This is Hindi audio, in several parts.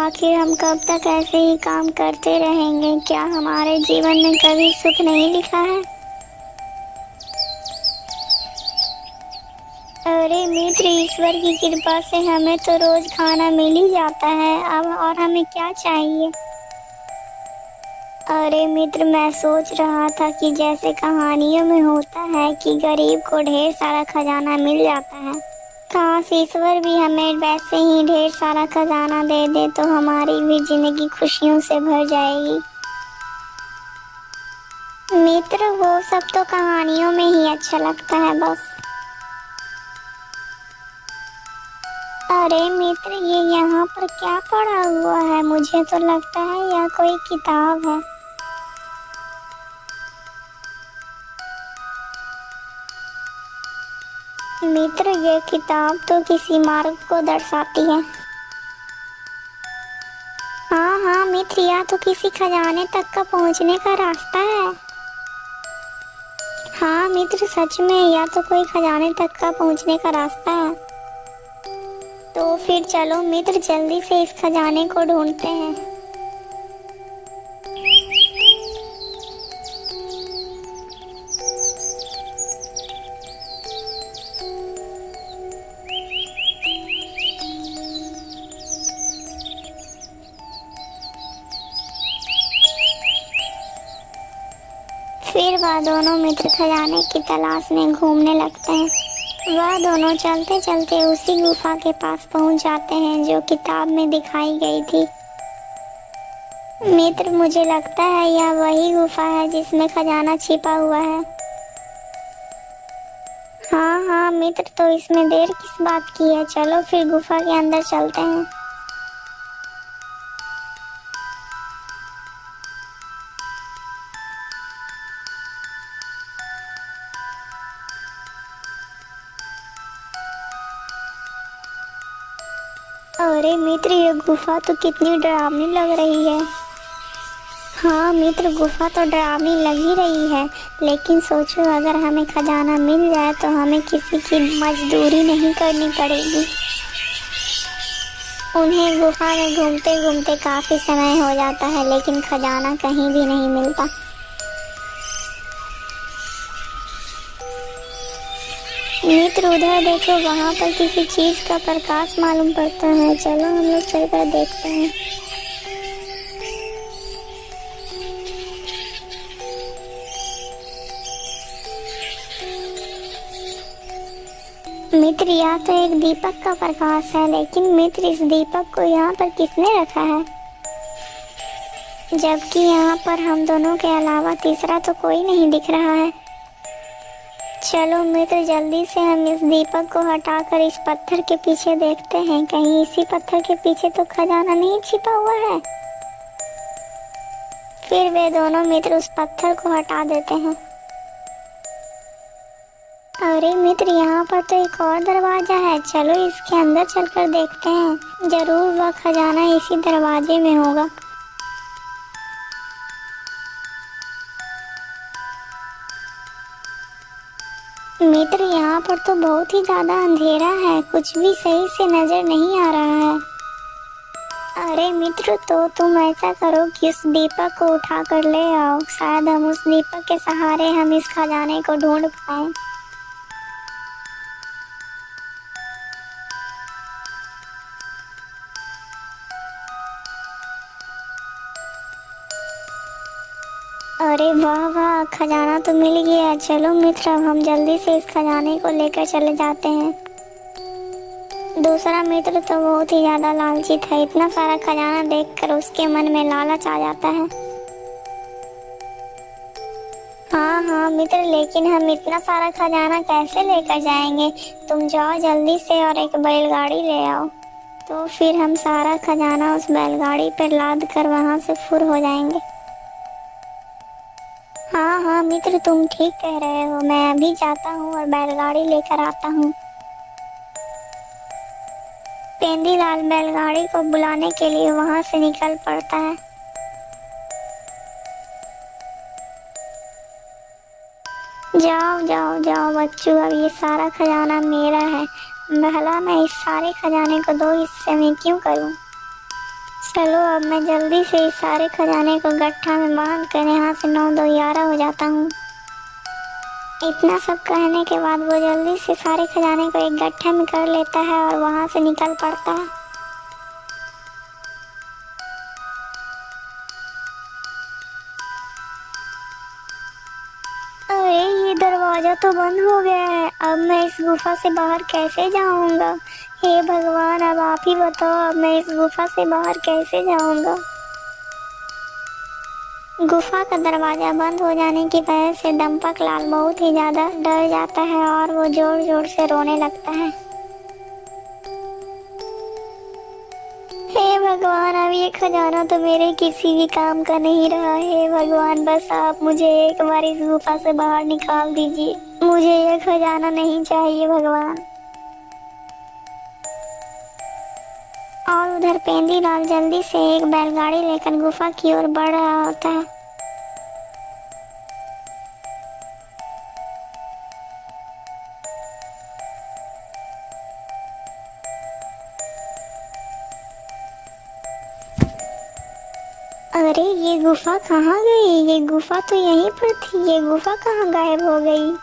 आखिर हम कब तक ऐसे ही काम करते रहेंगे? क्या हमारे जीवन में कभी सुख नहीं लिखा है? अरे मित्र, ईश्वर की कृपा से हमें तो रोज खाना मिल ही जाता है। अब और हमें क्या चाहिए? अरे मित्र, मैं सोच रहा था कि जैसे कहानियों में होता है कि गरीब को ढेर सारा खजाना मिल जाता है, काश ईश्वर भी हमें वैसे ही ढेर सारा खजाना दे दे तो हमारी भी जिंदगी खुशियों से भर जाएगी। मित्र, वो सब तो कहानियों में ही अच्छा लगता है बस। अरे मित्र, ये यहाँ पर क्या पड़ा हुआ है? मुझे तो लगता है यह कोई किताब है। मित्र, ये किताब तो किसी मार्ग को दर्शाती है। हाँ हाँ मित्र, यह तो किसी खजाने तक का पहुँचने का रास्ता है। हाँ मित्र, सच में यह तो कोई खजाने तक का पहुँचने का रास्ता है। तो फिर चलो मित्र, जल्दी से इस खजाने को ढूंढते हैं। फिर वह दोनों मित्र खजाने की तलाश में घूमने लगते हैं। वह दोनों चलते चलते उसी गुफा के पास पहुंच जाते हैं जो किताब में दिखाई गई थी। मित्र, मुझे लगता है यह वही गुफा है जिसमें खजाना छिपा हुआ है। हाँ हाँ मित्र, तो इसमें देर किस बात की है? चलो फिर गुफा के अंदर चलते हैं। अरे मित्र, ये गुफा तो कितनी डरावनी लग रही है। हाँ मित्र, गुफा तो डरावनी लग ही रही है, लेकिन सोचो अगर हमें खजाना मिल जाए तो हमें किसी की मजदूरी नहीं करनी पड़ेगी। उन्हें गुफा में घूमते घूमते काफी समय हो जाता है, लेकिन खजाना कहीं भी नहीं मिलता। मित्र, उधर देखो, वहाँ पर किसी चीज का प्रकाश मालूम पड़ता है। चलो हम लोग चलकर देखते हैं। मित्र, यह तो एक दीपक का प्रकाश है, लेकिन मित्र इस दीपक को यहाँ पर किसने रखा है? जबकि यहाँ पर हम दोनों के अलावा तीसरा तो कोई नहीं दिख रहा है। चलो मित्र, जल्दी से हम इस दीपक को हटाकर इस पत्थर के पीछे देखते हैं। कहीं इसी पत्थर के पीछे तो खजाना नहीं छिपा हुआ है। फिर वे दोनों मित्र उस पत्थर को हटा देते हैं। अरे मित्र, यहाँ पर तो एक और दरवाजा है। चलो इसके अंदर चलकर देखते हैं। जरूर वह खजाना इसी दरवाजे में होगा। मित्र, यहाँ पर तो बहुत ही ज्यादा अंधेरा है, कुछ भी सही से नजर नहीं आ रहा है। अरे मित्र, तो तुम ऐसा करो कि उस दीपक को उठा कर ले आओ। शायद हम उस दीपक के सहारे हम इस खजाने को ढूंढ पाएं। अरे वाह वाह, खजाना तो मिल गया। चलो मित्र, अब हम जल्दी से इस खजाने को लेकर चले जाते हैं। दूसरा मित्र तो बहुत ही ज्यादा लालची था। इतना सारा खजाना देखकर उसके मन में लालच आ जाता है। हाँ हाँ मित्र, लेकिन हम इतना सारा खजाना कैसे लेकर जाएंगे? तुम जाओ जल्दी से और एक बैलगाड़ी ले आओ, तो फिर हम सारा खजाना उस बैलगाड़ी पर लाद कर वहाँ से फुर हो जाएंगे। हाँ हाँ मित्र, तुम ठीक कह रहे हो। मैं अभी जाता हूँ और बैलगाड़ी लेकर आता हूँ। पेंदीलाल बैलगाड़ी को बुलाने के लिए वहाँ से निकल पड़ता है। जाओ जाओ जाओ बच्चों, अब ये सारा खजाना मेरा है। भला मैं इस सारे खजाने को दो हिस्से में क्यों करूं? चलो अब मैं जल्दी से इस सारे खजाने को गट्ठा में बांध कर यहाँ से 9 2 11 हो जाता हूँ। इतना सब कहने के बाद वो जल्दी से सारे खजाने को एक गट्ठे में कर लेता है और वहाँ से निकल पड़ता है। अरे ये दरवाजा तो बंद हो गया है, अब मैं इस गुफा से बाहर कैसे जाऊंगा? हे भगवान, अब आप ही बताओ, अब मैं इस गुफा से बाहर कैसे जाऊंगा? गुफा का दरवाजा बंद हो जाने की वजह से दंपक लाल बहुत ही ज्यादा डर जाता है और वो जोर जोर से रोने लगता है। हे भगवान, अब ये खजाना तो मेरे किसी भी काम का नहीं रहा। हे भगवान, बस आप मुझे एक बार इस गुफा से बाहर निकाल दीजिए, मुझे ये खजाना नहीं चाहिए भगवान। और उधर पेंदीलाल जल्दी से एक बैलगाड़ी लेकर गुफा की ओर बढ़ रहा होता है। अरे ये गुफा कहाँ गई? ये गुफा तो यहीं पर थी, ये गुफा कहाँ गायब हो गई?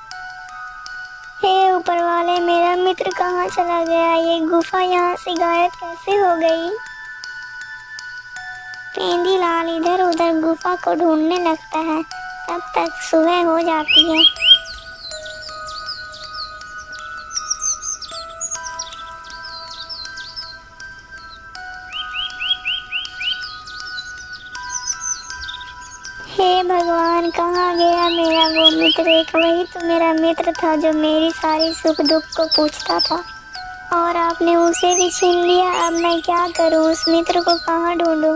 हे ऊपर वाले, मेरा मित्र कहाँ चला गया? ये गुफा यहाँ से गायब कैसे हो गई? पेंदीलाल इधर उधर गुफा को ढूंढने लगता है, तब तक सुबह हो जाती है। हे भगवान, कहाँ गया मेरा वो मित्र? एक वही तो मेरा मित्र था जो मेरी सारी सुख दुख को पूछता था, और आपने उसे भी छीन लिया। अब मैं क्या करूं? उस मित्र को कहाँ ढूंढूं?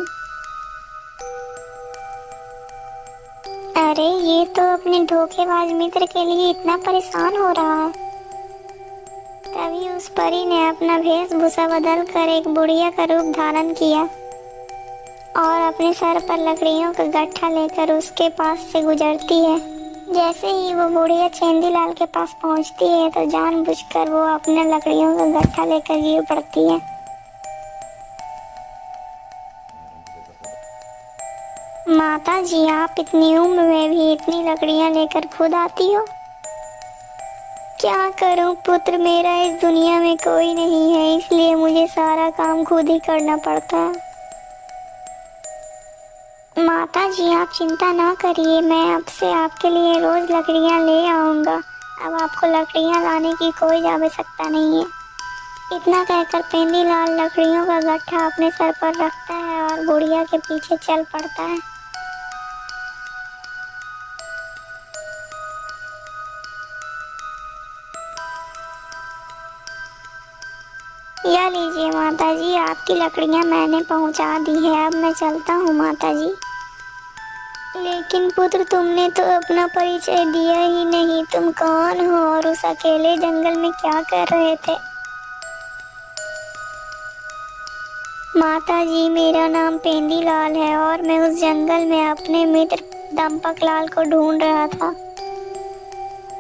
अरे ये तो अपने धोखेबाज मित्र के लिए इतना परेशान हो रहा है। तभी उस परी ने अपना वेशभूषा बदल कर एक बुढ़िया का रूप धारण किया और अपने सर पर लकड़ियों का गट्ठा लेकर उसके पास से गुजरती है। जैसे ही वो बुढ़िया चेंदीलाल के पास पहुंचती है तो जानबूझकर वो अपने लकड़ियों का गट्ठा लेकर गिर पड़ती है। माता जी, आप इतनी उम्र में भी इतनी लकड़ियां लेकर खुद आती हो? क्या करूं पुत्र, मेरा इस दुनिया में कोई नहीं है, इसलिए मुझे सारा काम खुद ही करना पड़ता है। माता जी, आप चिंता ना करिए, मैं अब से आपके लिए रोज लकड़ियां ले आऊंगा। अब आपको लकड़ियां लाने की कोई आवश्यकता नहीं है। इतना कहकर पेंदीलाल लकड़ियों का गट्ठा अपने सर पर रखता है और बुढ़िया के पीछे चल पड़ता है। यह लीजिए माता जी, आपकी लकड़ियां मैंने पहुंचा दी है, अब मैं चलता हूँ माता जी। लेकिन पुत्र, तुमने तो अपना परिचय दिया ही नहीं, तुम कौन हो और उस अकेले जंगल में क्या कर रहे थे? माता जी, मेरा नाम पेंदीलाल है और मैं उस जंगल में अपने मित्र दंपकलाल को ढूंढ रहा था।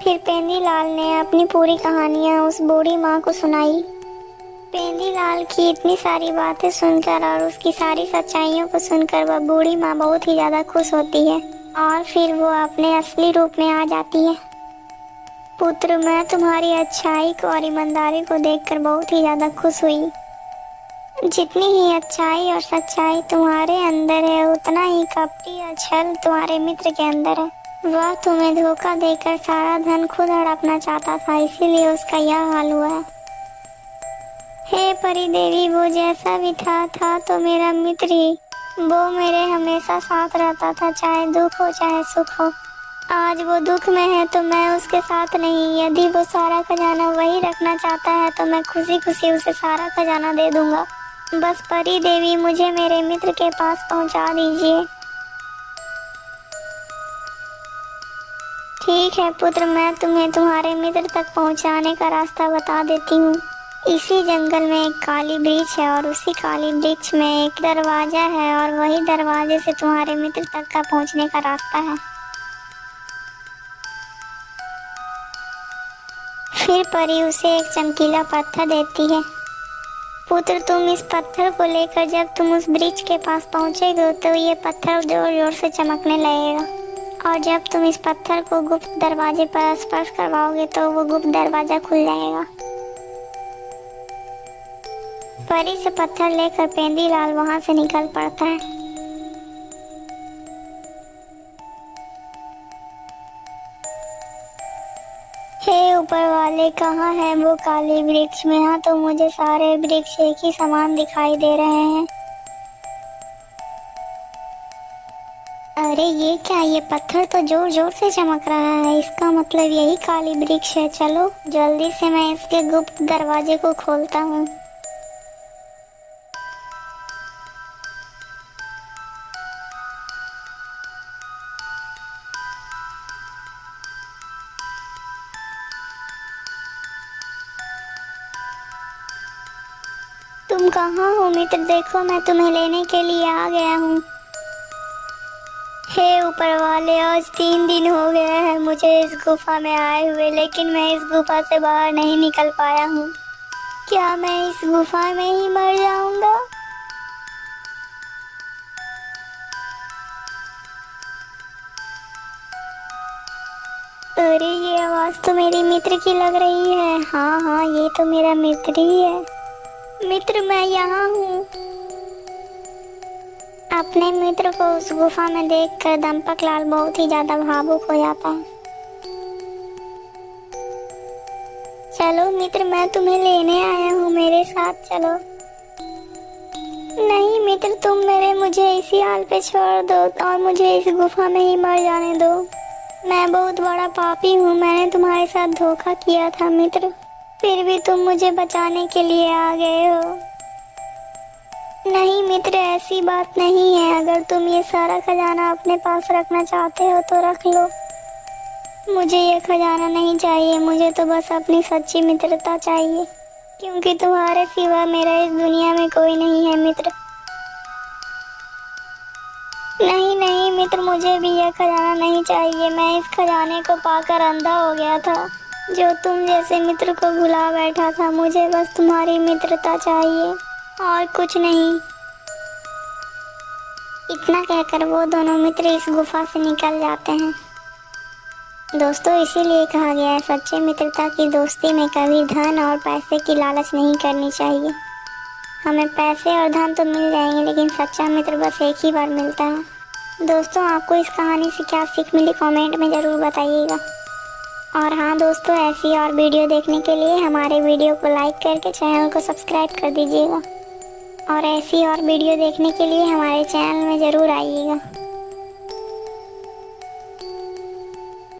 फिर पेंदीलाल ने अपनी पूरी कहानियां उस बूढ़ी माँ को सुनाई। पेंदीलाल की इतनी सारी बातें सुनकर और उसकी सारी सच्चाइयों को सुनकर वह बूढ़ी माँ बहुत ही ज्यादा खुश होती है और फिर वो अपने असली रूप में आ जाती है। पुत्र, मैं तुम्हारी अच्छाई को और ईमानदारी को देखकर बहुत ही ज्यादा खुश हुई। जितनी ही अच्छाई और सच्चाई तुम्हारे अंदर है, उतना ही कपटी और छल तुम्हारे मित्र के अंदर है। वह तुम्हें धोखा देकर सारा धन खुद हड़पना चाहता था, इसीलिए उसका यह हाल हुआ है। हे परी देवी, वो जैसा भी था तो मेरा मित्र ही। वो मेरे हमेशा साथ रहता था, चाहे दुख हो चाहे सुख हो। आज वो दुख में है तो मैं उसके साथ नहीं। यदि वो सारा खजाना वही रखना चाहता है तो मैं खुशी खुशी उसे सारा खजाना दे दूंगा। बस परी देवी, मुझे मेरे मित्र के पास पहुंचा दीजिए। ठीक है पुत्र, मैं तुम्हें तुम्हारे मित्र तक पहुंचाने का रास्ता बता देती हूँ। इसी जंगल में एक काली वृक्ष है और उसी काली वृक्ष में एक दरवाजा है और वही दरवाजे से तुम्हारे मित्र तक का पहुंचने का रास्ता है। फिर परी उसे एक चमकीला पत्थर देती है। पुत्र, तुम इस पत्थर को लेकर जब तुम उस वृक्ष के पास पहुंचेगे तो ये पत्थर जोर जोर से चमकने लगेगा, और जब तुम इस पत्थर को गुप्त दरवाजे पर स्पर्श करवाओगे तो वो गुप्त दरवाजा खुल जाएगा। परी से पत्थर लेकर पेंदीलाल वहां से निकल पड़ता है। हे ऊपर वाले, कहाँ है वो काले वृक्ष? में यहाँ तो मुझे सारे वृक्ष एक ही समान दिखाई दे रहे हैं। अरे ये क्या, ये पत्थर तो जोर जोर से चमक रहा है, इसका मतलब यही काली वृक्ष है। चलो जल्दी से मैं इसके गुप्त दरवाजे को खोलता हूँ। तुम कहाँ हो मित्र? देखो मैं तुम्हें लेने के लिए आ गया हूँ। हे ऊपर वाले, आज 3 दिन हो गए हैं मुझे इस गुफा में आए हुए, लेकिन मैं इस गुफा से बाहर नहीं निकल पाया हूँ। क्या मैं इस गुफा में ही मर जाऊंगा? अरे ये आवाज तो मेरी मित्र की लग रही है। हाँ हाँ, ये तो मेरा मित्र ही है। मित्र, मैं यहाँ हूँ। अपने मित्र को उस गुफा में देखकर दंपक लाल बहुत ही ज्यादा भावुक हो जाता है। चलो मित्र, मैं तुम्हें लेने आया हूँ, मेरे साथ चलो। नहीं मित्र, तुम मुझे इसी हाल पे छोड़ दो और मुझे इस गुफा में ही मर जाने दो। मैं बहुत बड़ा पापी हूँ, मैंने तुम्हारे साथ धोखा किया था मित्र, फिर भी तुम मुझे बचाने के लिए आ गए हो। नहीं मित्र, ऐसी बात नहीं है। अगर तुम ये सारा खजाना अपने पास रखना चाहते हो तो रख लो। मुझे ये खजाना नहीं चाहिए, मुझे तो बस अपनी सच्ची मित्रता चाहिए, क्योंकि तुम्हारे सिवा मेरा इस दुनिया में कोई नहीं है मित्र। नहीं नहीं मित्र, मुझे भी यह खजाना नहीं चाहिए। मैं इस खजाने को पाकर अंधा हो गया था, जो तुम जैसे मित्र को भुला बैठा था। मुझे बस तुम्हारी मित्रता चाहिए और कुछ नहीं। इतना कहकर वो दोनों मित्र इस गुफा से निकल जाते हैं। दोस्तों, इसीलिए कहा गया है सच्चे मित्रता की दोस्ती में कभी धन और पैसे की लालच नहीं करनी चाहिए। हमें पैसे और धन तो मिल जाएंगे, लेकिन सच्चा मित्र बस एक ही बार मिलता है। दोस्तों, आपको इस कहानी से क्या सीख मिली कमेंट में ज़रूर बताइएगा। और हाँ दोस्तों, ऐसी और वीडियो देखने के लिए हमारे वीडियो को लाइक करके चैनल को सब्सक्राइब कर दीजिएगा, और ऐसी और वीडियो देखने के लिए हमारे चैनल में ज़रूर आइएगा।